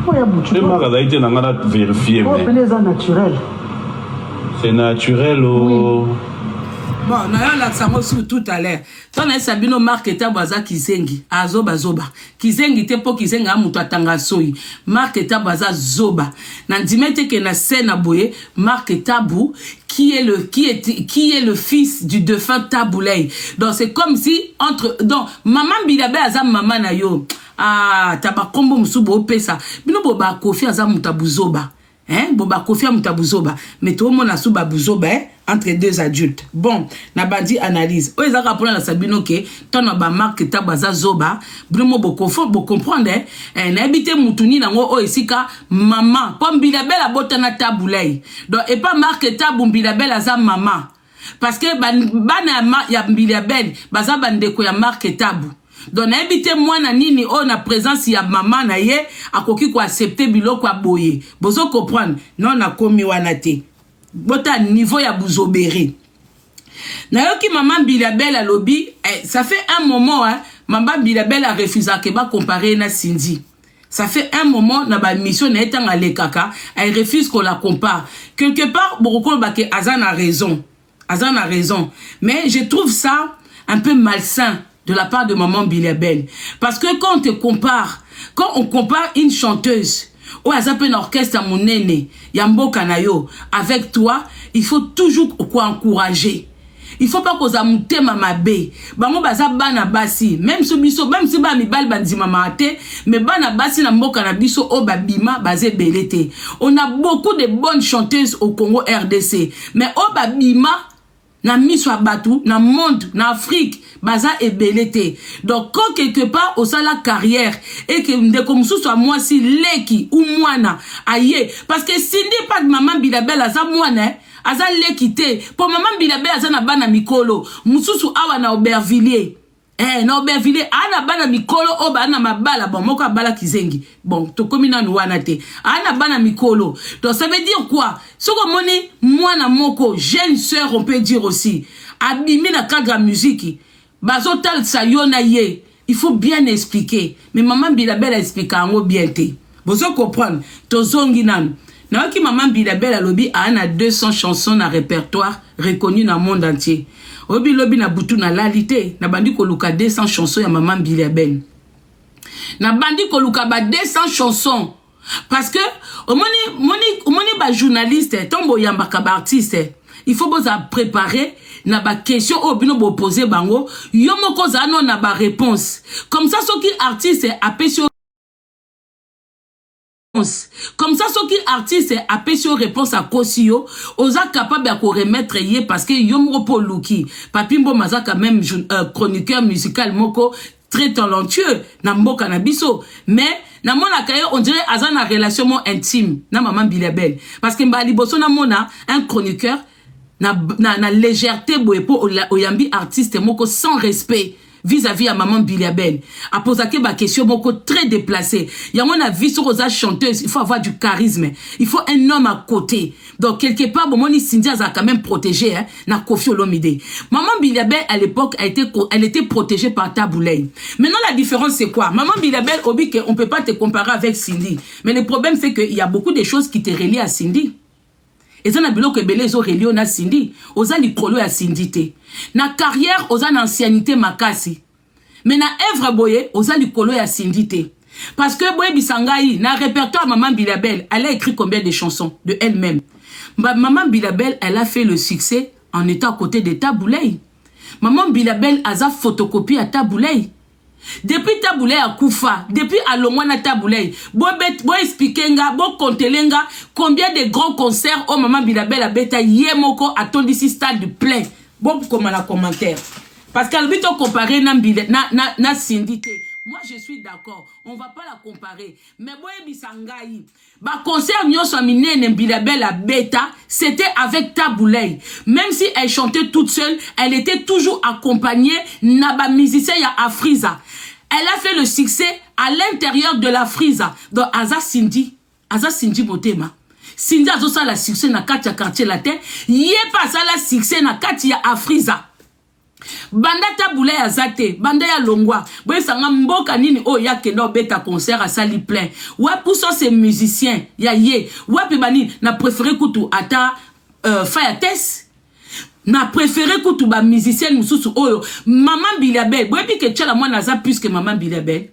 Tu peux vérifier. C'est naturel. C'est naturel ou... Bon, là, ça m'a su tout à l'heure. Ton Sabino Mark eta baza kizengi, azoba zoba. Kizengi te po kizengi amuto atanga soi. Mark eta baza zoba. Nandimete ke na sena boye, Mark Tabou, qui est le fils du défunt Taboulay. Donc c'est comme si donc maman Bilabe azam maman na yo. Ah, tabakombo musubo pesa. Bino boba kofi azam mutabuzoba. Hein, boba kofi mutabuzoba. Mais tout le monde a sous babuzoba, hein, entre deux adultes. Bon, na bandi analyse. O ezaka pour la Sabino ke ton ba marque tabaza zoba, bino boko fo bo comprendre, hein, na habité mutuni nango o esika maman, comme Bilabel a botana Taboulay. Donc et pas marque Tabou Bilabel azam maman. Parce que bana ya Bilabel, baza bandeko ya marque Tabou. Donc na habité moi na nini o na présence ya maman na ye akoki ko accepter biloko aboye. Bozo comprendre, non na komi wana te. Bota niveau ya buzobéré. Na yoki maman Bilabel a lobby, ça fait un moment hein, maman Bilabel a refusé que ba comparer na Cindy. Ça fait un moment na ba mission na etanga le kaka, elle refuse qu'on la compare. Quelque part beaucoup ba ke Azan a raison. Azan a raison, mais je trouve ça un peu malsain de la part de maman Bilabel. Parce que quand on compare une chanteuse ou à un orchestre à mon aîné, Yambo Kanayo, avec toi, il faut toujours quoi encourager. Il faut pas qu'on amoute mama bé. Bango baza bana basi. Même si ba mi bal bandi mama ate, mais bana basi na mboka na biso o babima bazé belete. On a beaucoup de bonnes chanteuses au Congo RDC, mais o babima na miso abatu na monde na Afrique baza ebelete. Donc quand quelque part au la carrière et que ndeko mususu a moi si leki ou mwana aye parce que Cindy pas de maman Bilabel aza mwana aza leki te pour maman Bilabel aza na bana mikolo mususu awa na Aubervilliers. Na Aubervilliers ana bana mikolo o bana mabala bon moko bala kizengi bon to komina no wana te ana bana mikolo. Donc ça veut dire quoi? Soko moni mwana moko jeune sœur on peut dire aussi abimi na cadre musique bazotal sayona ye il faut bien expliquer mais maman Bilabel explique en bien te bozo comprendre to zongi nan na ki maman Bilabel a lobby ana 200 chansons na répertoire reconnues dans le monde entier. Obi lobi na butu na lalite na bandi ko luka 200 chansons ya maman Bilabel. Na bandi ko luka ba 200 chansons parce que moni ba journaliste tombo yamba ka ba artiste il faut vous préparer na ba question au bino bo poser bango yo moko za non na ba réponse comme ça ceux qui artiste apesio comme ça ceux qui artiste apesio réponse à kosio oza capable à ko remettre yé parce que yo moko luki papimbo maza quand même chroniqueur musical moko très talentueux na mboka na biso mais na mona kaye on dirait azana relation mo intime na maman Bilabel parce que mbali boso na mona un chroniqueur na légèreté boepo oyambi artiste moko sans respect vis-à-vis à maman Bilabel a posé ba question moko très déplacée yango na vie sur aux chanteuse il faut avoir du charisme il faut un homme à côté donc quelque part bon moni Cindy a quand même protégé hein na Koffi Olomide maman Bilabel à l'époque elle était protégée par Taboulay. Maintenant la différence c'est quoi? Maman Bilabel obi que on peut pas te comparer avec Cindy mais le problème c'est que il y a beaucoup de choses qui te relient à Cindy. Et ça n'a pas que Belezo relio na Cindy. Oza likolo ya Cindy te. Na carrière oza na ancienneté makasi. Mais na œuvre boye oza likolo ya Cindy te. Parce que boye bisangai na répertoire maman Bilabel, elle a écrit combien de chansons de elle-même. Maman Bilabel, elle a fait le succès en étant à côté de Taboulay. Maman Bilabel a sa photocopie à Taboulay. Depuis Taboulay à Koufa, depuis Alomwana Taboulay, bo expliquenga, bo kontelenga combien de grands concerts au maman Bilabel a beta yemoko a tondisi stade plein. Bon comme la commentaire. Parce qu'elle veut comparer na Cindy. Moi je suis d'accord, on va pas la comparer. Mais boye bisangai, ba concert nyoso minene Bilabel a beta, c'était avec Taboulay. Même si elle chantait toute seule, elle était toujours accompagnée naba musicien ya Afriza. Elle a fait le succès à l'intérieur de la Frisa. Donc Aza Cindy Motema. Cindy a ça la succès na katia quartier latin, yé pas ça la succès na katia Afriza. banda tabula ya zate banda ya longwa boye sanga mboka nini o ya kenda beta concert à sali plein ouais pour ça c'est musicien ya ye ouais pe bani na préféré kutu ata fire test na préféré kutu ba musicien mususu oyo maman Bilabel boye pi ke tchala mwana za plus que maman Bilabel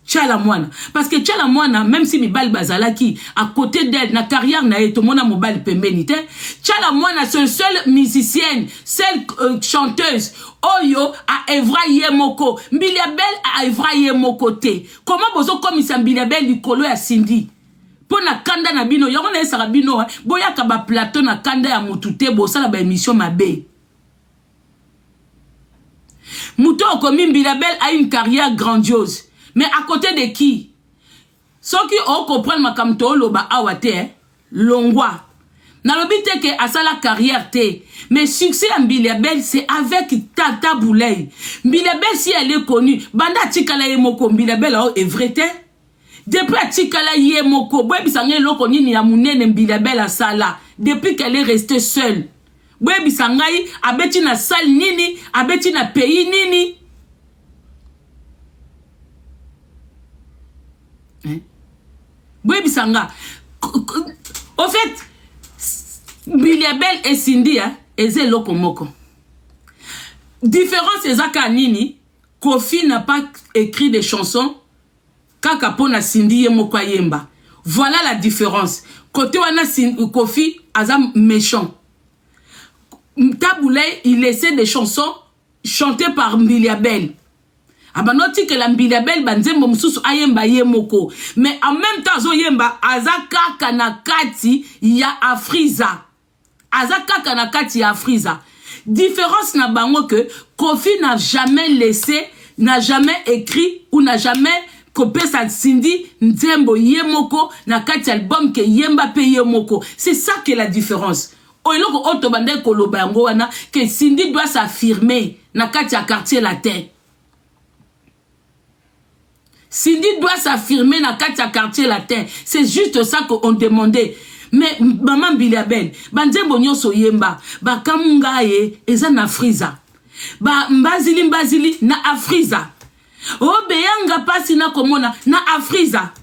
tchala mwana parce que tchala mwana même si mi bal bazalaki à côté d'elle na carrière na eto mona mobile pembeni te tchala mwana seule musicienne seule chanteuse oyo a Evra Yemoko Bilabel a Evra Yemoko te comment bozo komisa Bilabel likolo ya Cindy pona kanda na bino yango na esaka bino boya ka ba plateau na kanda ya mutu te bosala ba émission mabe muto komi Bilabel a une carrière grandiose. Mais à côté de qui? Ceux qui ont compris ma kamto loba awate longwa. Na lobite ke asala carrière te. Mais succès en Bilabel c'est avec Tata Boulay. Bilabel si elle est connue, banda tikala yemoko Bilabel est vrai te. Depuis tikala yemoko, boy bisangé loko nini ya munene Bilabel asala depuis qu'elle est restée seule. Boy bisangai abeti na salle nini, abeti na pays nini. Boy bisanga. Au fait, Bilabel et Cindy eze loko moko. Différence ezaka nini, Kofi n'a pas écrit des chansons kaka pona Cindy yemoko yemba. Voilà la différence. Côté wana Kofi azam méchant. Taboulay, il laissait des chansons chantées par Bilabel. Abanoti que la Bilabel banzembo mususu ayemba yemoko. Mais en même temps zo yemba azaka kanakati ya Afriza. Azaka kanakati ya Afriza. Différence na bango que Kofi n'a jamais laissé, n'a jamais écrit ou n'a jamais copié sa Cindy nzembo yemoko na kati album ke yemba pe yemoko. C'est ça qui est la différence. Oiloko otobande koloba yango wana que Cindy doit s'affirmer na kati ya quartier latin. Cindy doit s'affirmer na kati ya quartier latin. C'est juste ça qu'on demandait. Mais maman Bilabel, banzembo nyonso yemba, ba kamunga ye eza na Afriza. Ba mbazili na Afriza. O beyanga pasi na komona na Afriza.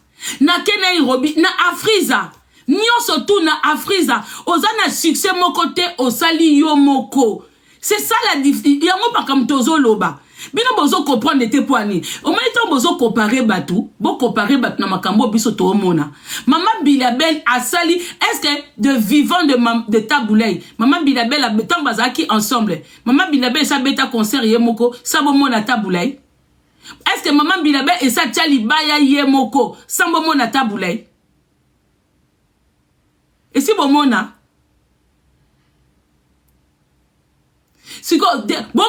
Na Kena Irobi na Afriza. Nyonso tout na Afriza. Ozana succès moko te osali yo moko. C'est ça la différence. Yango pa kam tozo loba. Bino bozo comprendre te poani. Au moins temps bozo comparer batou, bo comparer bat na makambo biso to mona. Maman Bilabel asali, est-ce que de vivant de Taboulay, Maman Bilabel a betan bazaki ensemble. Maman Bilabel sa beta concert yemoko, sa bo mona Taboulay. Est-ce que Maman Bilabel et sa tchali baya yemoko, sa bo mona Taboulay? Et si bon mona c'est bon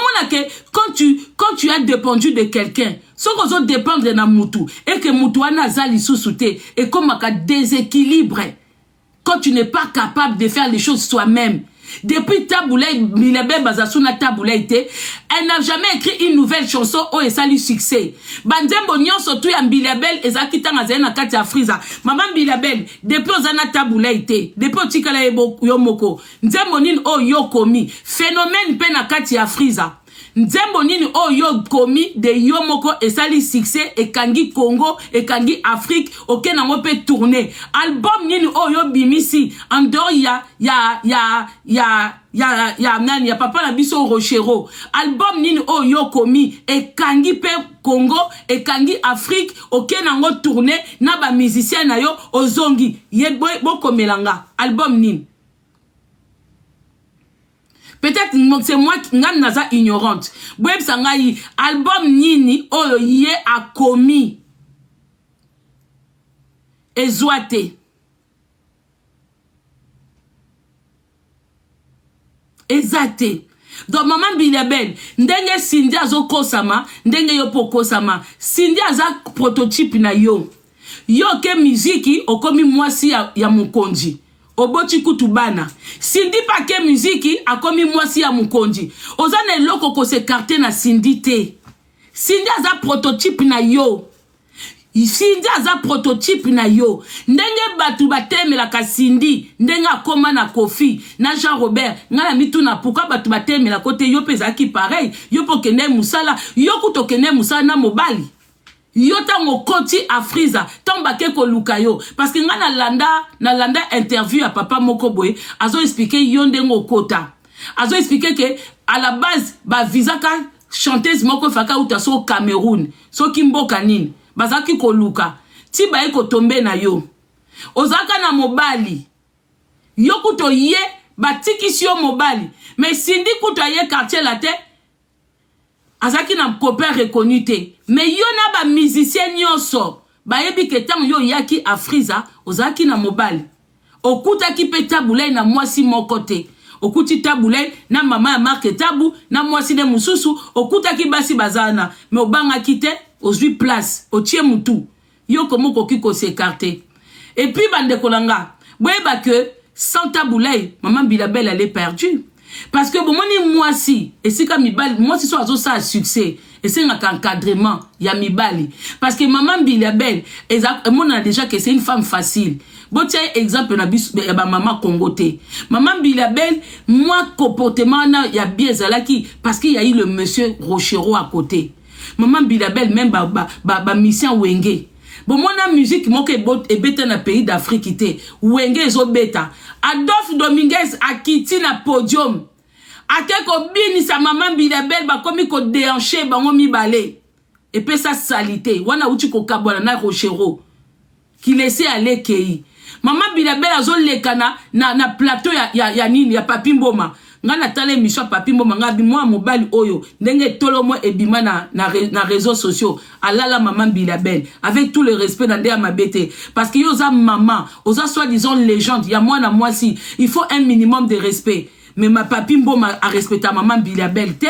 quand tu as dépendu de quelqu'un, ce qu'on doit dépendre de Moutou et que Moutou a zali sous-souté et comme un déséquilibre quand tu n'es pas capable de faire les choses toi-même. Depuis Taboulay, Bilabel Bazasuna Taboulay, elle n'a jamais écrit une nouvelle chanson où elle salut succès. Banzembo nyon surtout ya Bilabel et Zakita Nazena Katia Friza. Maman Bilabel, depuis Ozana Taboulay, depuis Otikala Yomoko, Nzembo nin o yo komi, phénomène pena Katia Friza. Nzembo nini o yo komi de yomoko et sali succès et kangi Congo et kangi Afrique auquel on peut tourner album nini o yo bimisi en dehors ya papa la biso Rochero album nini o yo komi et kangi pe Congo et kangi Afrique auquel on tourner na ba musicien na yo ozongi ye boko melanga album nini. Peut-être c'est moi qui suis naza ignorante. Bweb sangai album nini oyo ye a commis. Ezoate. Ezate. Donc maman Bilabel, ndenge Cindy azo kosama, ndenge yo pokosama. Cindy aza prototype na yo. Yo ke muziki okomi mwasi ya mukonji. Oboti kutubana. Cindy pa ke muziki akomi mwasi ya mukonji. Ozane loko ko se carte na Cindy te. Cindy aza prototype na yo. Cindy aza prototype na yo. Ndenge batu batemelaka Cindy, ndenge akoma na Kofi, na Jean Robert, ngana mitu na pourquoi batu batemela kote yo pezaki pareil, yo pokene musala, yo kutokene musala na mobali. Yo tango koti Afriza, tombake ko luka yo. Parce que nga na landa interview à papa moko boye, azo expliquer yo ndengo kota. Azo expliquer que à la base ba visa ka chanteuse moko faka uta so Cameroun, so kimboka nini. Bazaki ko luka. Ti ba ko tombe na yo. Ozaka na mobali. Yo kuto ye batiki si yo mobali. Mais Cindy kuto ye quartier la te. Azaki na copain reconnu te. Mais yo na ba musicien nyonso. Ba yebi ke tam yo yaki Afriza, ozaki na mobali. Okuta ki pe tabulay na mwasi moko te. Okuti tabulay na mama ya marque tabu na mwasi de mususu, okuta ki basi bazana. Mais obanga kite, ozui place, otie mutu. Yo komo koki ko s'écarter. Et puis bande kolanga, boyeba que sans tabulay, maman Bilabel elle est perdue. Parce que bon moi si et c'est comme mibali moi si soit ça succès et c'est un encadrement ya mibali parce que maman Bilabel on a déjà que c'est une femme facile. Bon tiens exemple na bis maman Congoté. Maman Bilabel moi comportement na ya bien zalaki parce qu'il y a eu le monsieur Rochero à côté. Maman Bilabel même ba mission Wenge. Bon mon musique mo ke bot et beta na pays d'Afrique ité Wenge zo beta. Adolphe Dominguez a quitté na podium. Akeko bini sa maman Bilabel ba komi ko déhanché bango mi balé. Et puis sa salité. Wana uti ko kabwana na Rochero. Qui laissait aller kei. Maman Bilabel azo lekana na plateau ya nini ya Papi Mboma. Ngana tale mission Papi Mboma ngabi moi mobali oyo. Ndenge tolo mo ebima na réseaux sociaux. Alala maman Bilabel. Avec tout le respect dans ma bête. Parce que yoza maman, oza soi-disant légende. Ya moi na moi si. Il faut un minimum de respect. Mais ma Papi Mboma a respecté maman Bilabel te.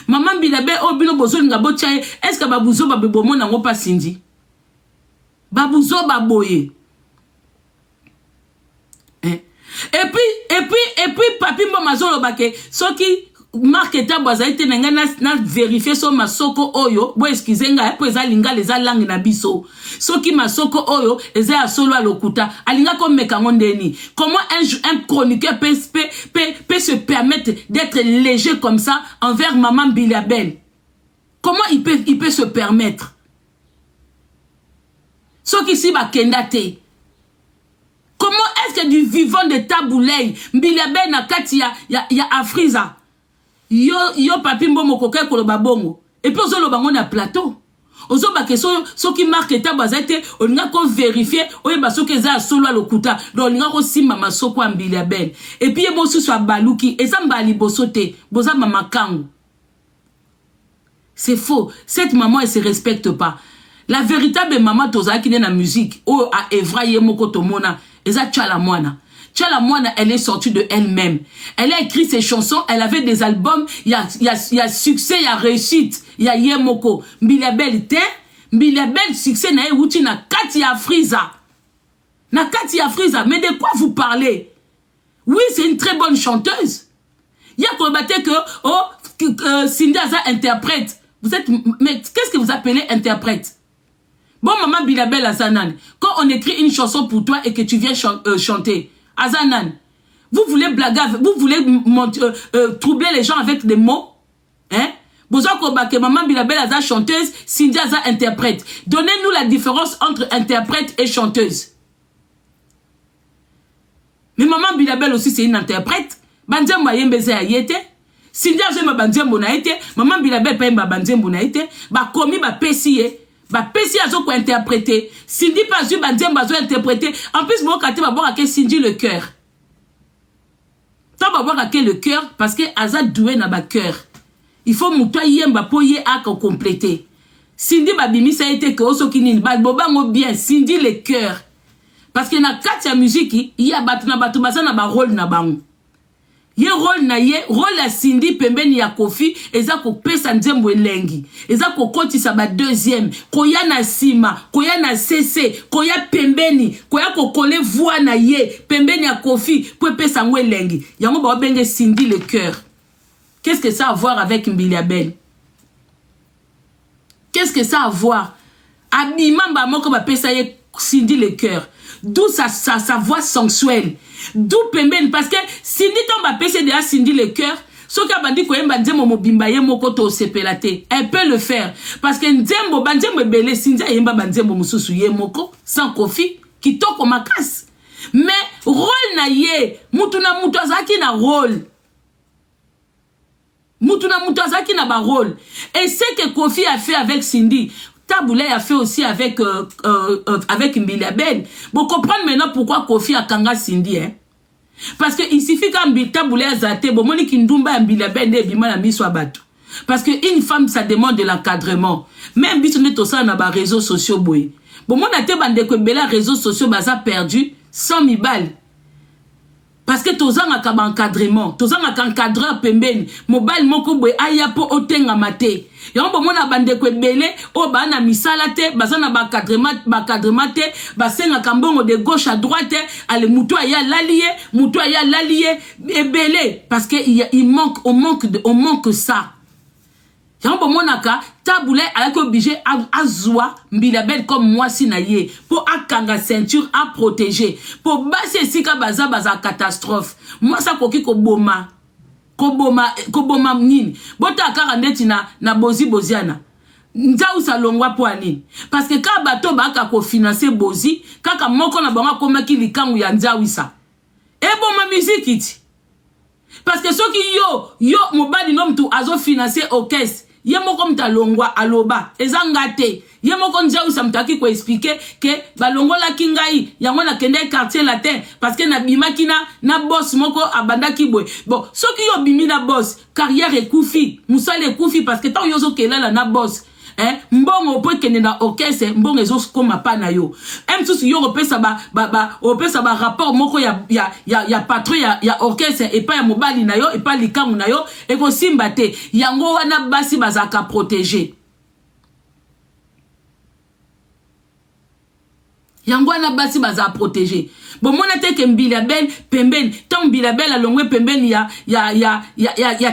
Maman Bilabel obino bozo nga botia. Est-ce que babuzo babebomo nango pa Cindy? Babuzo baboye. Et puis Papi Mboma zolo bake soki marketa boza ite nga na vérifier so masoko oyo bo excusez nga po eza linga les langue na biso soki masoko oyo eza ya solo lokuta alinga ko meka ngondeni. Comment un chroniqueur peut se permettre d'être léger comme ça envers maman Bilabel? Comment il peut se permettre? Soki si ba kendate. Comment est-ce que du vivant de Taboulay, Bilabel na kati ya Afriza, yo Papi Mboma koke koloba bongo, et puis ozo lobango na plateau. Ozo bake so ki marque tabazete, olinga ko vérifier, oyeba so ke za solo lokuta, donc olinga ko simba masoko ya Bilabel. Et puis ebo so so baluki, et ça mbali bosote, boza mama kango. C'est faux. Cette maman elle se respecte pas. La véritable maman toza ki na musique, o a evraye moko tomona. Eza Tchala Moana. Tchala Moana, elle est sortie de elle-même. Elle a écrit ses chansons, elle avait des albums, il y a succès, il y a réussite, il y a Yemoko. Bilabel te, Bilabel succès na outi na kati Afriza. Na kati Afriza, mais de quoi vous parlez? Oui, c'est une très bonne chanteuse. Il y a qu'on battait que Cindy Aza interprète. Vous êtes, mais qu'est-ce que vous appelez interprète? Bon, maman Bilabel Azanan, quand on écrit une chanson pour toi et que tu viens chanter, Azanan, vous voulez blaguer, vous voulez troubler les gens avec des mots, hein? Besoin que maman Bilabel Aza chanteuse, Cindy Aza interprète. Donnez-nous la différence entre interprète et chanteuse. Mais maman Bilabel aussi c'est une interprète. Bandiam Mayembeze Ayete, Cindy Aza ma bandiam bonaite, maman Bilabel Pemba bandiam bonaite, ba komi ba pesiye. Ba pesi azo ko interpréter. Cindy pas eu bandiam bazo interpréter. En plus mon kate va boire avec Cindy le cœur. Ça va boire avec le cœur parce que Aza doué na ba cœur. Il faut moutoa yemba po ye a ko compléter. Cindy ba bimi ça été que oso kinini ba bobango bien Cindy le cœur. Parce que na kati ya musique il y a batu baza na ba rôle na bango. Ye rôle na ye, rôle la Cindy pembeni ya Kofi, eza ko pesa nzembo elengi. Eza ko kotisa ba deuxième, koya na sima, koya na CC, koya pembeni, koya ko kole voix na ye, pembeni ya Kofi, po pesa ngo elengi. Yango ba benge Cindy le cœur. Qu'est-ce que ça a à voir avec Bilabel? Qu'est-ce que ça a à voir abimamba moko ba pesa ye Cindy le cœur. D'où sa voix sensuelle. D'où pembeni parce que Cindy tomba pesa de Cindy le cœur. Soki abandi ko yemba nzembo mobimba ye moko to sepela te. Elle peut le faire parce que nzembo banzembo belé Cindy yemba banzembo mususu ye moko sans Kofi kitoko makasi. Mais rôle na ye mutu na mutu azaki na rôle. Mutu na mutu azaki na ba rôle. Et c'est que Kofi a fait avec Cindy. Taboulay a fait aussi avec Mbili Ben. Vous comprenez maintenant pourquoi Kofi a kanga Cindy, hein? Parce que il suffit quand Taboulay a zaté, bon, moni kindumba Mbili Ben de bima na miso abatu. Parce que une femme, ça demande de l'encadrement. Même si on est au sein de nos réseaux sociaux, boy. Bon, mon até bande que bela réseaux sociaux, baza perdu 100 000 balles. Parce que tozan a kaba encadrement, tozan a encadreur pembeni, mobile moko boy aya po otenga mate. Yambo mona bande ko belé o ba na misala te, bazana ba encadrement te, basenga kambongo de gauche à droite, ale muto aya lalié et belé parce que on manque ça. Yambo monaka Taboulay a été obligé à zoa Mbili Ben comme moi si na ye pour akanga ceinture à protéger pour baser sika baza catastrophe moi ça koki koboma nini bota akara neti na boziana nzau salongwa po anini parce que ka bato baka ko financer bozi kaka moko na bango komaki likangu ya nzawisa e boma musique iti parce que soki yo mobali no mtu azo financer orchestre yemoko mtalongwa aloba ezangate yemoko nzau samtaki ko expliquer que balongola kingai yango na kende quartier latin parce que na bimaki na boss moko abandaki boy bon soki yo bimi na boss carrière ekufi musale ekufi parce que tant yozo kelala na boss mbongo po kende na orchestre mbongo ezo koma pa na yo msusu yo opesa ba rapport moko ya patron ya orchestre et pas ya mobali na yo et pas likamu na yo e ko simba te yango wana basi bazaka protéger yango wana basi baza protéger bon mona te ke Mbili Ben pembeni tant Mbili Ben alongwe pembeni ya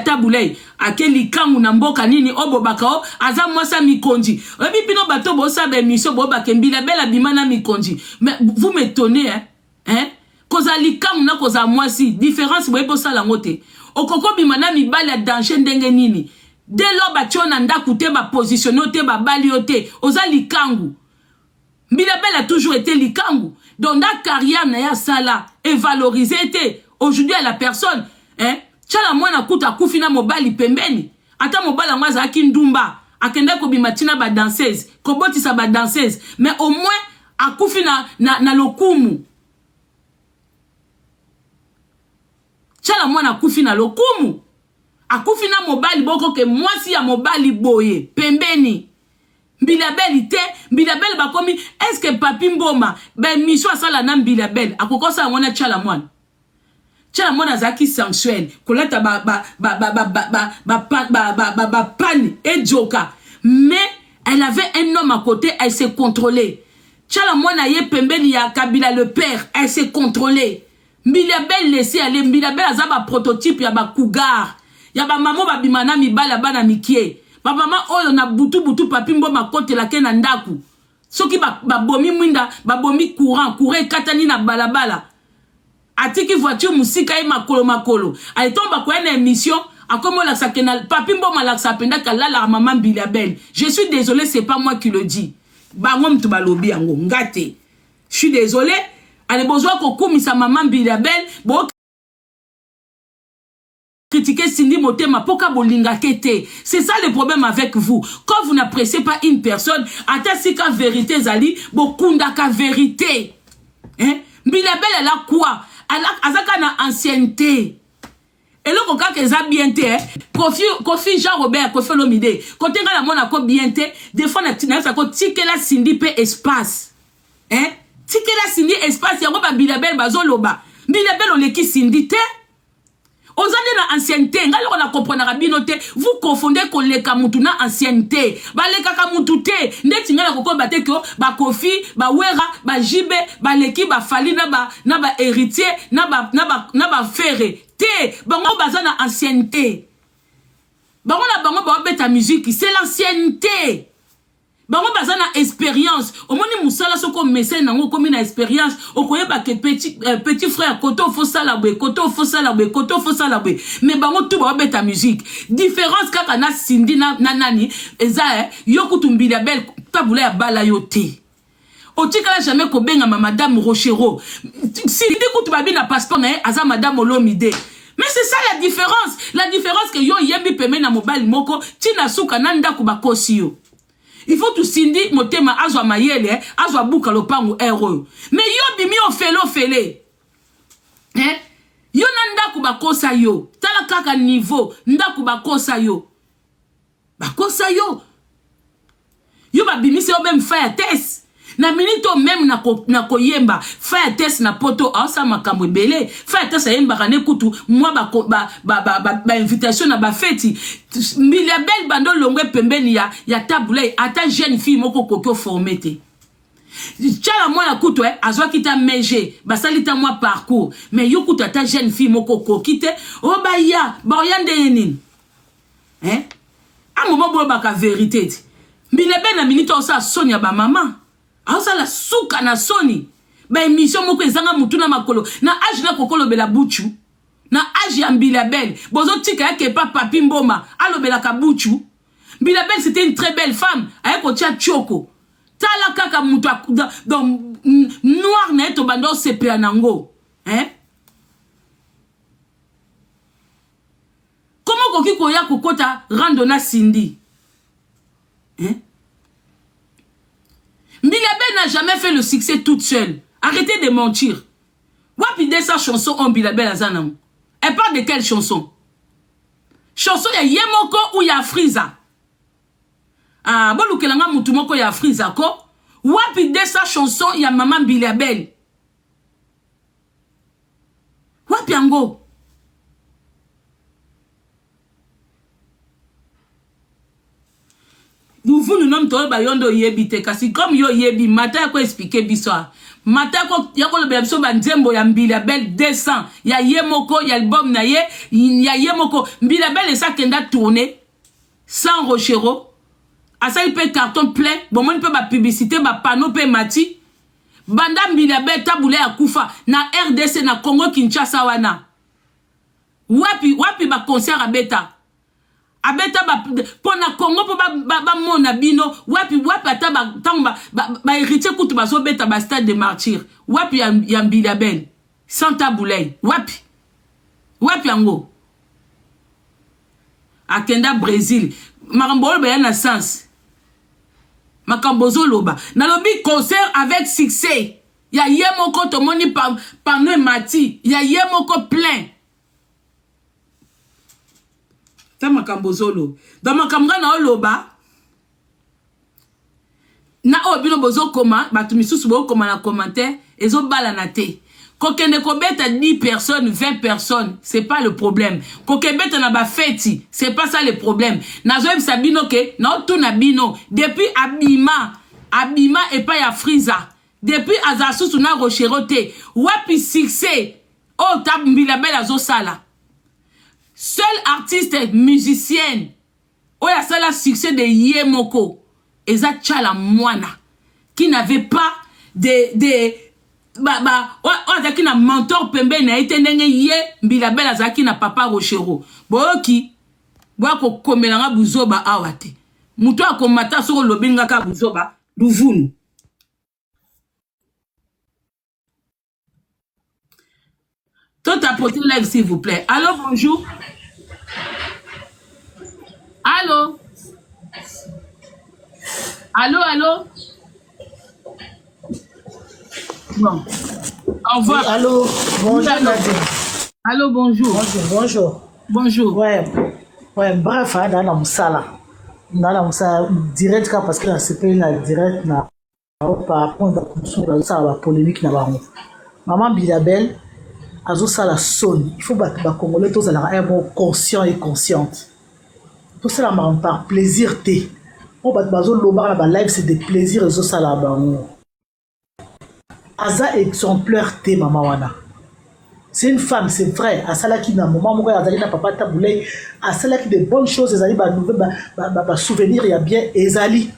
Taboulay akeli kangu na mboka nini obobaka o aza mwasa mikonji obi pino bato bo sa be mission bo ba ke Mbili Ben abimana mikonji mais vous m'étonnez hein koza likangu na koza mwasi différence boye bo sala ngote okoko bimana mibala danger ndenge nini dès lo ba chona ndaku te ba positionner te ba bali ote oza likangu Mbili Ben a toujours été likangu. Donc, la carrière n'a sala et valorisé été. Aujourd'hui, à la personne, tchala mwana kuta kufina mobali pembeni. Ata mobala mwaza akindumba. Akenda kobimatina ba danseuse. Kobotisa ba danseuse. Mais au moins, akufina na lokumu. Tchala mwana kufina lokumu. Akufina mobali boko ke mwasi ya mobali boye. Pembeni. Mbili Ben bakomi est-ce que papi mboma ben mission sala na Mbili Ben akokosa ngona chala mwana zaki sensuel kolata ba pan et joka mais elle avait un homme à côté elle s'est contrôlée chala mwana ye pembeni ya Kabila le père elle s'est contrôlée Mbili Ben laissé aller Mbili Ben azaba prototype ya ba cougar ya ba mamo ba bimana mibala bana mikie ba mama oyo na butu papi mboma kote la kena ndaku soki ba bomi mwinda ba bomi courant katani na balabala atiki voiture musika e makolo alitomba kwa na émission akomo la sakena papi mboma la sapenda kala la maman Mbili Ben je suis désolé c'est pas moi qui le dis ba ngom tu balobi yango ngate je suis désolé ale besoin ko kumisa maman Mbili Ben bo critiquer Cindy Motema poka bolinga kete. C'est ça le problème avec vous. Quand vous n'appréciez pas une personne, atasika vérité zali, bokunda ka vérité. Hein? Mbili Ben elle a quoi? Elle a azaka na ancienneté. Et là koka ke za bienté hein. Kofi Jean Robert Kofi Olomide. Côté nga la mona ko bienté, des fois na tina sa ko tikela Cindy pe espace. Hein? Tikela Cindy espace yango ba Mbili Ben bazoloba. Mbili Ben oleki Cindy te. Aux années na ancienneté, ngaloko na comprendre binote, vous confondez ko leka mutu na ancienneté. Ba leka ka mutu te, ndeti ngala ko bate ko ba Kofi, ba Wera, ba Jibe, ba leki ba Fali na ba héritier, na ba Ferré. Te, bango baza na ancienneté. Bango na bango ba beta musique, c'est l'ancienneté. bango baza na expérience omoni musala soko message nango komi na expérience okoyeba ke petit frère koto fo sala bwe koto fo sala bwe koto fo sala bwe mais bango tout ba beta musique différence kaka na Cindy na nani eza yo kutumbila bel tabula ya bala yo te otikala jamais ko benga madame Rochero Cindy kutubabi na passeport na aza madame Olomide. Mais c'est ça la différence. La différence que yo yembi peme na mobile moko tina suka nanda kubakosi yo. Il faut tout Cindy motema azwa mayele azwa buka lopango heureux. Mais yo bimi o fele. Hein? Yo nanda kubakosa yo. Tala kaka niveau nda kubakosa yo. Bakosa yo. Yo ba bimi se yo même faire test. Na minito même na koyemba faire test na poto asa makambo ebele faire test yemba kane kutu moi ba invitation na ba feti mbili belle bando longwe pembeni ya tabule ata jeune fille moko kokyo formete tchala moi kutu azwa kita meje basalita moi parcours mais yo kutu ata jeune fille moko kokite o ba ya yande nini hein a moment bo ba ka vérité mbili belle na minito osa sonia ba maman asa la suka na soni ba émission moko ezanga mutuna makolo na age na kokolo bela buchu na age ya Mbila Belle bozo tika yake pa papi mboma alobela ka buchu. Mbila Belle c'était une très belle femme ayeko tia choko tala kaka mutu dans noir na eto bando sepia nango hein comment koki koya kokota rando na Cindy hein. Mbila Belle n'a jamais fait le succès toute seule. Arrêtez de mentir. Wapide sa chanson en Mbila Belle azanam. Elle parle de quelle chanson? Chanson ya Yemoko ou ya Friza? Ah, bon lukelanga mutumoko ya Friza ko. Wapide sa chanson ya Maman Mbila Belle. Wapiango. Vous nous nommez toi bayondo yebite kasi comme yo yebi mata ko expliquer biswa mata ko yako le biso banzembo ya Mbila Belle 200 ya Yemoko ya album na ye ya Yemoko Mbila Belle ça kenda tourner sans Rochero asa il peut carton plein bon mon peut ba publicité ba panneau pe mati banda Mbila Belle tabule ya kufa na RDC na Congo Kinshasa wana wapi ba concert abeta abeta pona Congo po ba mona bino wapi ata ba tamba ba héritier kutu ba so beta ba stade de martyr wapi ya Mbila Belle Santa Boulay wapi ango akenda Brésil makambo ba na sens makambo zoloba na lobi concert avec succès ya Yemoko to moni pano mati ya Yemoko plein. Makambo zolo dans makamga na oloba na obino bozo koma batu misusu bo koma na commentaire ezo bala na te kokende ko beta 10 personnes 20 personnes c'est pas le problème kokebeta na ba feti c'est pas ça le problème nazo sabino ke na to na bino depuis abima et pas ya Friza depuis azasusu na Rochero te wapi succès o tab Mbila Belle azo sala. Seul artiste musicienne où il y a ça le succès de Yemoko Eza Tchala Mwana qui n'avait pas qui n'a mentor pembe na été nenge ye Mbila Belle azaki na papa Rochero boki bwako komelanga buzoba awate muto akomata soko lobinga ka buzoba luvunu. Tout apporter live s'il vous plaît. Allô, bonjour. Allô. Allô. Bon. Au revoir. Oui, allô. Bonjour. Allô, bonjour. Bonjour. Ouais, bref, dans la moussala. Dans la moussala, direct, parce que c'est pas la direct, par rapport à la polémique, Maman Mbila Belle, azo sala sonne. Il faut battre les Congolais tous un mot conscient et consciente. Tout ça par plaisir té. On bat bazo loba la live c'est des plaisirs azo sala bango. Aza exemplaire té maman wana. C'est une femme, c'est vrai. À cela qui n'a moment où elle n'a papa taboulé, à cela qui des bonnes choses, elle a nouvelle, souvenirs, il y a bien Ezali.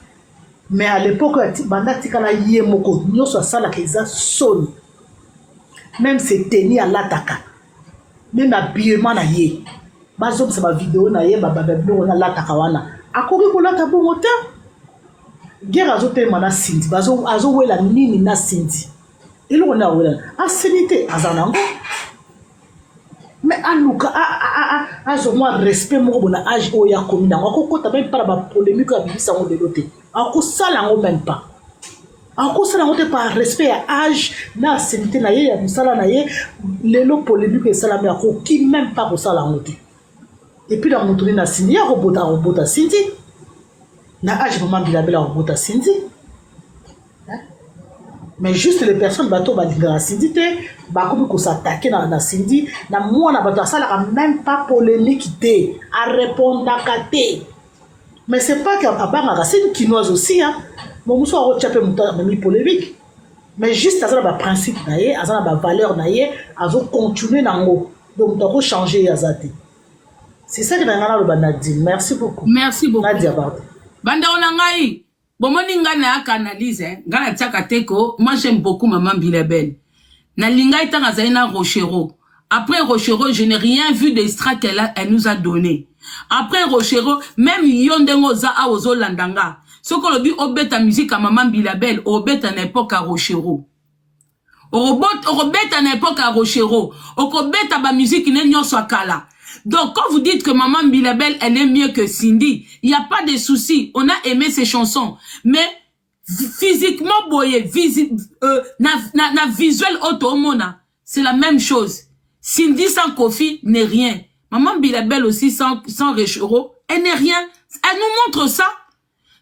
Mais à l'époque, banda tikala yemoko, nyo so sala keza son. Même c'est tenu à l'ataka. Même habillement na ye. Bazom sa ba vidéo na ye ba bablo na l'ataka wana. Akoki ko lata bongo te. Guerre azote mana Cindy. Bazo wela nini na Cindy. Il on a wela. Asenité azanango. Mais aluka azoma respect mo bona âge o ya komina. Akoko ta même pas ba polémique a bibisa ngo de l'autre. Ako sala ngo même pas. Ako sala ngo te par respect à âge na asenité na ye ya musala na ye lelo polémique et sala mais ako ki même pas ko sala ngo te. Et puis la montoni na Cindy ya robota Cindy. Na âge maman bilabela robota Cindy. Mais juste les personnes bateau balinga Cindy te ba comme ko s'attaquer na Cindy na moi na bateau ça la même pas polémique te à répondre à katé. Mais c'est pas que abanga c'est une quinoise aussi hein. Mon muso a retapé mon polémique. Mais juste ça ba principe na ye, ça ba valeur na ye, azo continuer nango. Donc tu dois changer azati. C'est ça que na le banadi. Merci beaucoup. Merci beaucoup. Nadia Bard. Banda onangai. Bomoni ngana akanalize ngana tsaka teko. Moi j'aime beaucoup maman Bilabel. Na linga itanga zaina Rochero. Après Rochero, je n'ai rien vu d'extra qu'elle nous a donné. Après Rochero, même yondengo za a ozo landanga. Ce qu'on dit obeta musique à maman Bilabel, obeta à l'époque à Rochero. Obeta à l'époque à Rochero. Obeta ba musique n'est nyon soit kala. Donc, quand vous dites que Maman Bilabel, elle est mieux que Cindy, il n'y a pas de souci. On a aimé ses chansons. Mais, physiquement, boye, na visuel automona, c'est la même chose. Cindy sans Kofi n'est rien. Maman Bilabel aussi sans Rochero, elle n'est rien. Elle nous montre ça.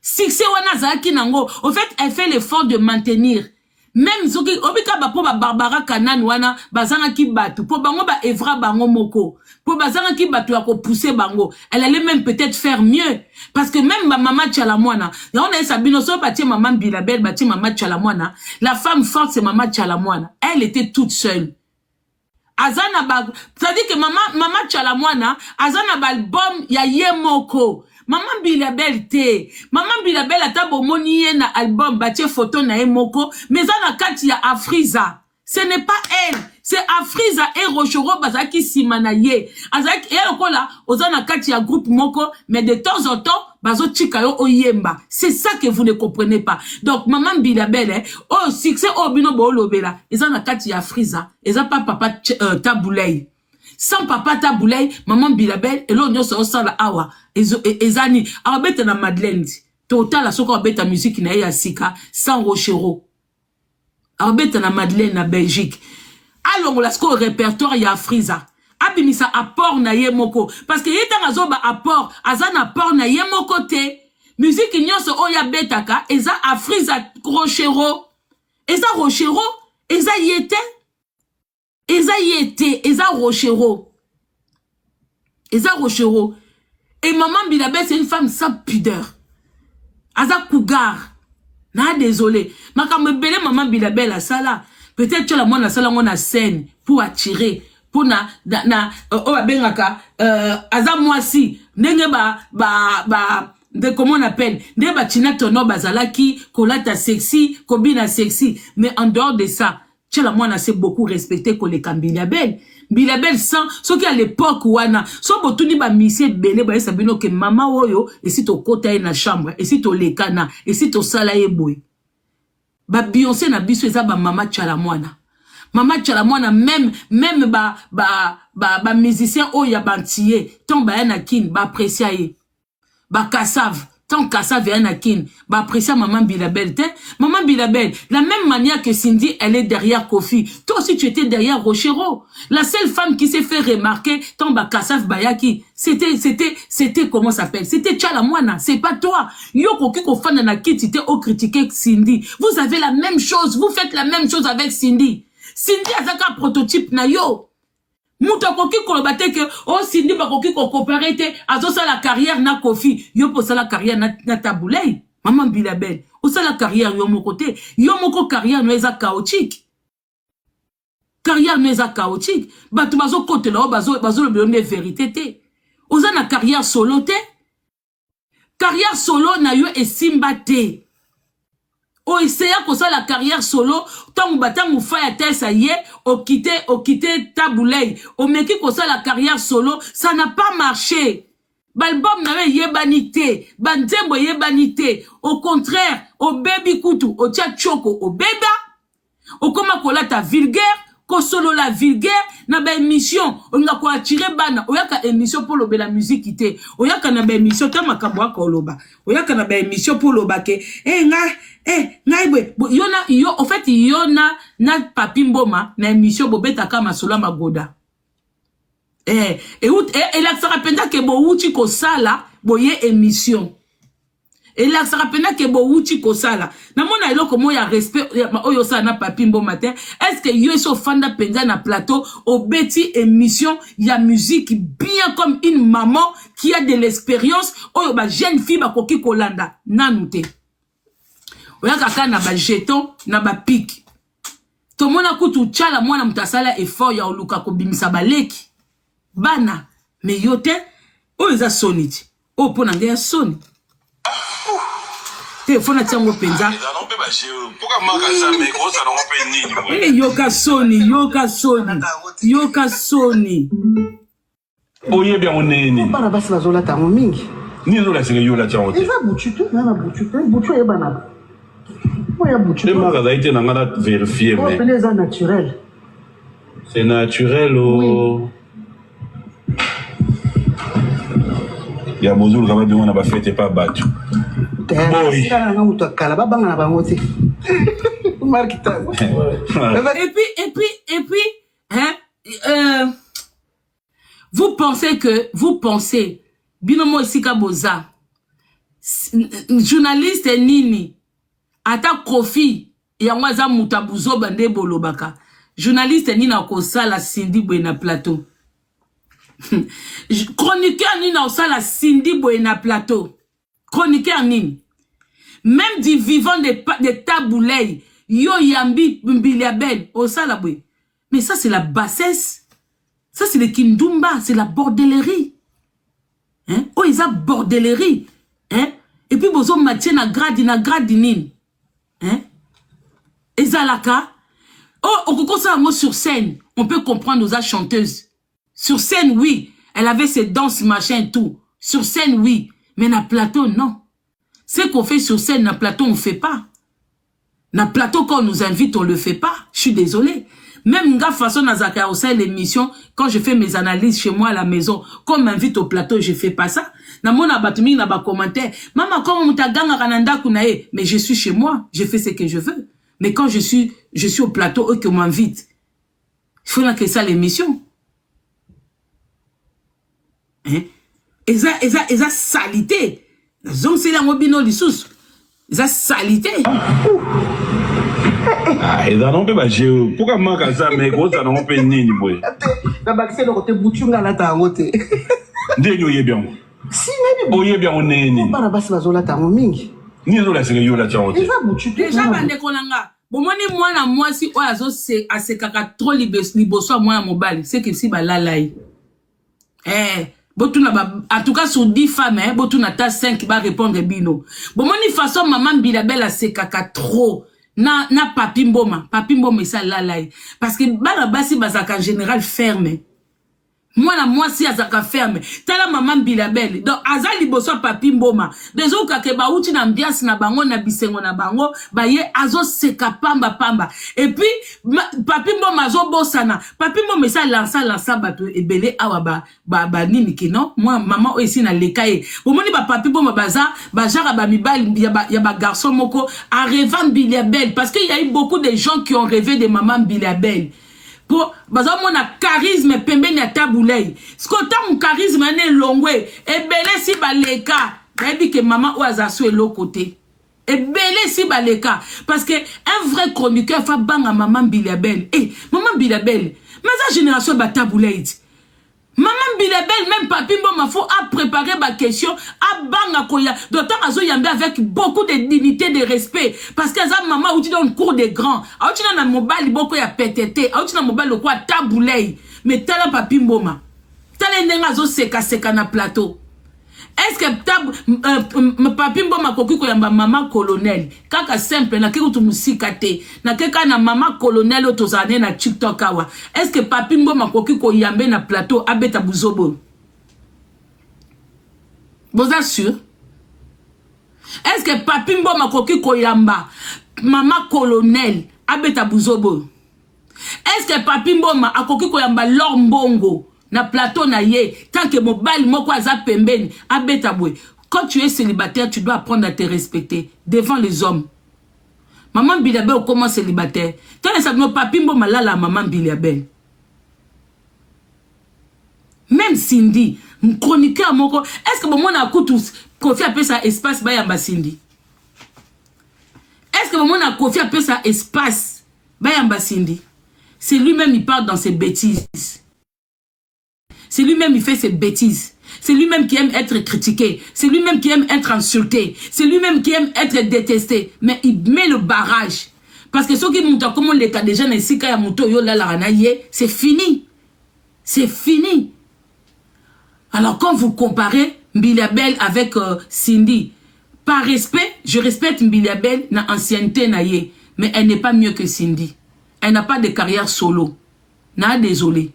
Sixé wana zaki nango. Au fait, elle fait l'effort de maintenir. Même zoki obika ba po ba Barbara Kanan wana bazanga ki batu po bango ba Evra bango moko po bazanga ki batu ya ko pousser bango elle allait même peut-être faire mieux parce que même ma maman Tchalamwana on a Sabino so bati maman Bilabel bati maman Tchalamwana la femme forte c'est maman Tchalamwana elle était toute seule azana ba c'est-à-dire que maman Tchalamwana azana ba album ya yemoko. Maman Bilabel te. Maman Bilabel ata bomoni ye na album batie photo na emoko. Mais ça na kati ya Afriza. Ce n'est pas elle. C'est Afriza et Rochero bazaki simana ye. Azaki et lokola ozana kati ya groupe moko. Mais de temps en temps bazo chikayo oyemba. C'est ça que vous ne comprenez pas. Donc Maman Bilabel oh succès obino bo lobela. Ezana kati ya Afriza. Eza pas papa Taboulay. Sans papa Taboulay, maman Bilabel, et l'on se ressemble à awa, ezani, awa bête na Madeleine, total la soko bête musique na ya sika, sans Rochero. Awa bête na Madeleine na Belgique. Alors, la score répertoire ya Afriza. Abimisa apport na ye moko. Parce que yeta na zoba apport, azan apport na ye moko te. Musique nyonso oya betaka, eza Afriza Rochero. Eza Rochero, eza yete. Eza yete, eza Rochero. Eza Rochero. Et maman Bilabel, c'est une femme sans pudeur. Aza Cougar. Na désolé. Ma quand me belle maman Bilabel à ça là. Peut-être que la moi na ça là on a scène pour attirer. Pour oh bengaka aza moi si nenge de comment on appelle ne ba tina tono bazalaki kolata sexy kobina sexy mais en dehors de ça tchela moi na c'est beaucoup respecté ko les Bilabel Bilabel sans ce qui à l'époque wana so botuni ba misie belé ba sabino que mama oyo et si to kota na chambre et si to lekana et si to sala ye boy ba Beyoncé na biso eza ba mama tchala mwana. Maman Tchalamwana même musicien oya bantiye ton ba yanakin ba apprécier ba Kassav ton Kassav yanakin ba apprécier maman Bilabel te maman Bilabel la même manière que Cindy elle est derrière Kofi toi aussi tu étais derrière Rochero la seule femme qui s'est fait remarquer ton ba Kassav bayaki c'était comment ça s'appelle c'était Tchalamwana c'est pas toi yo koki ko fana na kiti te o critiquer Cindy vous avez la même chose vous faites la même chose avec Cindy Cindy azaka prototype na yo. Mouta koki kolobate que oh Cindy ba koki ko comparer te azo sa la carrière na Kofi yo po sa la carrière na Taboulay. Maman Bilabel, o sa la carrière yo mon côté. Yo moko carrière no eza chaotique. Carrière no eza chaotique. Ba tu bazo côté là bazo le donner vérité te. O za na carrière solo te. Carrière solo na yo e simba te. O essaya ko ça la carrière solo, tant batang ou fa ya ça y est, o quitté Taboulay, o meki ko ça la carrière solo, ça n'a pas marché. Balbom n'avait yebanité, bandembo yebanité. Au contraire, au baby kutu, au tia choko, au beba, au koma kola ta vulgaire, ko solo la vulgaire, na ba émission, on a quoi attirer bana, o yaka émission pour lobe la musique ité, o yaka na ba émission, ta makabwa ko loba, o yaka na ba émission pour loba ke, yona, en fait, yona, na papi mboma, na émission bobeta kama sola magoda. Et la sarapenda ke bo uchi ko sala boye émission. Et la sarapenda ke bo uchi ko sala. Na mona eloko mo ya respect oyo sa na papi mbo matin. Est-ce que yo so fanda penga na plateau au beti émission ya musique bien comme une maman qui a de l'expérience oyo ba jeune fille ba koki kolanda nanute. Oya kaka na ba jeton na ba pic. To mona kutu chala mwana mtasala effort ya oluka ko bimisa baleki. Bana, mais yote, o eza soniti. O pona ngeya soni. Telefona tiango penza. Yoka soni. Oye bien on est ni. Bana basi bazola tango mingi. Ni zo la sege yo la tiango. Eza buchutu, na buchutu, buchu e bana. Oya buchutu. Le magasin été na ngala vérifier mais. O c'est naturel. C'est naturel oh. Il y a besoin de bien on a pas fait pas battu. Oui. Et puis, hein, vous pensez, binomo isika boza, journaliste nini, ata kofi, ya mwaza mutabuzo bande bolobaka, journaliste nini akosa la Cindy Bouena plateau. Chroniqueur nini akosa la Cindy Bouena plateau. Chroniqueur nini. Même du vivant de Taboulay, yo yambi mbiliabel, au salaboué. Mais ça, c'est la bassesse. Ça, c'est le kindumba, c'est la bordellerie. Hein? Oh, ils ont bordellerie. Hein? Et puis, bozo matien na gradi nin. Hein? Et zalaka. Oh, on peut ça sur scène. On peut comprendre nos chanteuses. Sur scène, oui. Elle avait ses danses, machin et tout. Sur scène, oui. Mais na plateau, non. Ce qu'on fait sur scène, na plateau, on ne fait pas. Na plateau, quand on nous invite, on ne le fait pas. Je suis désolé. Même nga façon na zaka au sein l'émission, quand je fais mes analyses chez moi à la maison, quand on m'invite au plateau, je fais pas ça. Na mona batumi na ba commentaire. Maman, comment on t'a ganga kananda kunae? Mais je suis chez moi, je fais ce que je veux. Mais quand je suis au plateau, eux qui m'invitent, il faut que ça l'émission. Hein? Et ça salité. Donc c'est la mobino lissus. Ça salité. Ah, ils en ont pas bagé. Pourquoi manque ça mais gros ça n'ont pas ni boy. Na bakse le côté bouchunga la tangote. Ndeyo bien. Si nani. Oye bien on est ni. Bana basi bazola tango mingi. Ni zo la sege yo la tiango. Eza bouchutu. Déjà bande konanga. Bomoni mwana mwasi oyo azo se asekaka trop liboso mwana mobali. C'est que si balalai. En tout cas, sur 10 femmes, botuna ta 5 va répondre bino. Bon, mon façon, maman Bilabel a se kaka trop. Na papi mboma ça là. Parce que balabasi bazaka en général ferme. Moi si azaka ferme. Tala maman Bilabel. Donc, azali boso papi mboma. Des autres kake ba uti na ambiance na bango na bisengo na bango. Ba ye azo seka pamba. Et puis, papi mboma azo bosana. Papi mboma ça lança bato ebele awa ba nini ki non. Moi, maman aussi na lekaye. Bon, moni ba papi mboma ba jara ba mibali, ya ba garçon moko, a rêvé Bilabel. Parce qu'il y a eu beaucoup de gens qui ont rêvé de maman Bilabel. Pour mon charisme pembeni ya Taboulay. Ce que mon charisme est longwe et belé si baleka. Baby que maman ou azasu est l'autre côté. Et belé si baleka parce que un vrai chroniqueur fa banga maman Bilabel. Maman Bilabel. Mais sa génération ba Taboulay. Maman Bilabel, même papi mboma faut à préparer ma question à banga koya. D'autant azo yambe avec beaucoup de dignité, de respect. Parce que ça maman ou tu donnes cours des grands. A tu na mobile boko ya PTT. A tu na mobile quoi Taboulay. Mais tala papi mboma. Tala ndenga azo seka na plateau. Est-ce que papi mboma koki koyamba mama colonel kaka simple na kiko tumusika te na keka na mama colonel otozane na TikTok awa. Est-ce que papi mboma koki koyambe na plateau abeta buzobo? Vous êtes sûr? Est-ce que papi mboma koki koyamba mama colonel abeta buzobo? Est-ce que papi mboma akoki koyamba Lord Mbongo na plateau na ye tant que mobile moko aza pembeni abeta bwe? Quand tu es célibataire, tu dois apprendre à te respecter devant les hommes. Maman Biliabel comment célibataire? Tant que ça no papi mboma lala maman Biliabel. Même Cindy, chroniqueur moko, est-ce que bon mon a tous confié un peu ça espace bayamba Cindy? Est-ce que bon mon a confié un peu ça espace bayamba Cindy? C'est lui-même il parle dans ses bêtises. C'est lui-même il fait ses bêtises. C'est lui-même qui aime être critiqué. C'est lui-même qui aime être insulté. C'est lui-même qui aime être détesté. Mais il met le barrage. Parce que ceux qui montent comme les cas des jeunes ici, quand c'est fini. C'est fini. Alors quand vous comparez Biliabel avec Cindy, par respect, je respecte Biliabel na ancienneté na ye, mais elle n'est pas mieux que Cindy. Elle n'a pas de carrière solo. Na désolé.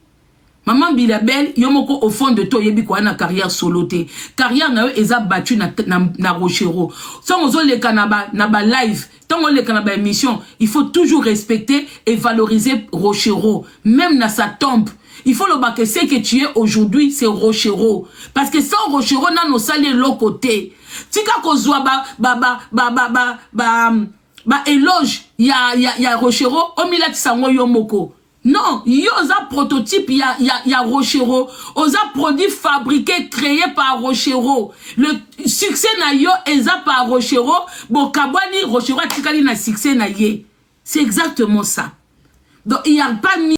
Maman Biliabel, yomoko au fond de toi yebi kwa na carrière solo te. Carrière na yo eza battu na Rochero. Sans ozo le kanaba na ba live, tant on le kanaba émission, il faut toujours respecter et valoriser Rochero, même na sa tombe. Il faut le baquer, ce que tu es aujourd'hui, c'est Rochero. Parce que sans Rochero, n'a nos salés l'autre côté. Tika kozwa éloge, ya Rochero, omila tisango yomoko. Non, yoza prototype, ya Rochero. Oza produit fabriqué, créé par Rochero. Le succès na yo, eza par Rochero. Bon, kabwani, Rochero, atikali na succès na ye. C'est exactement ça. Donc, il n'y a pas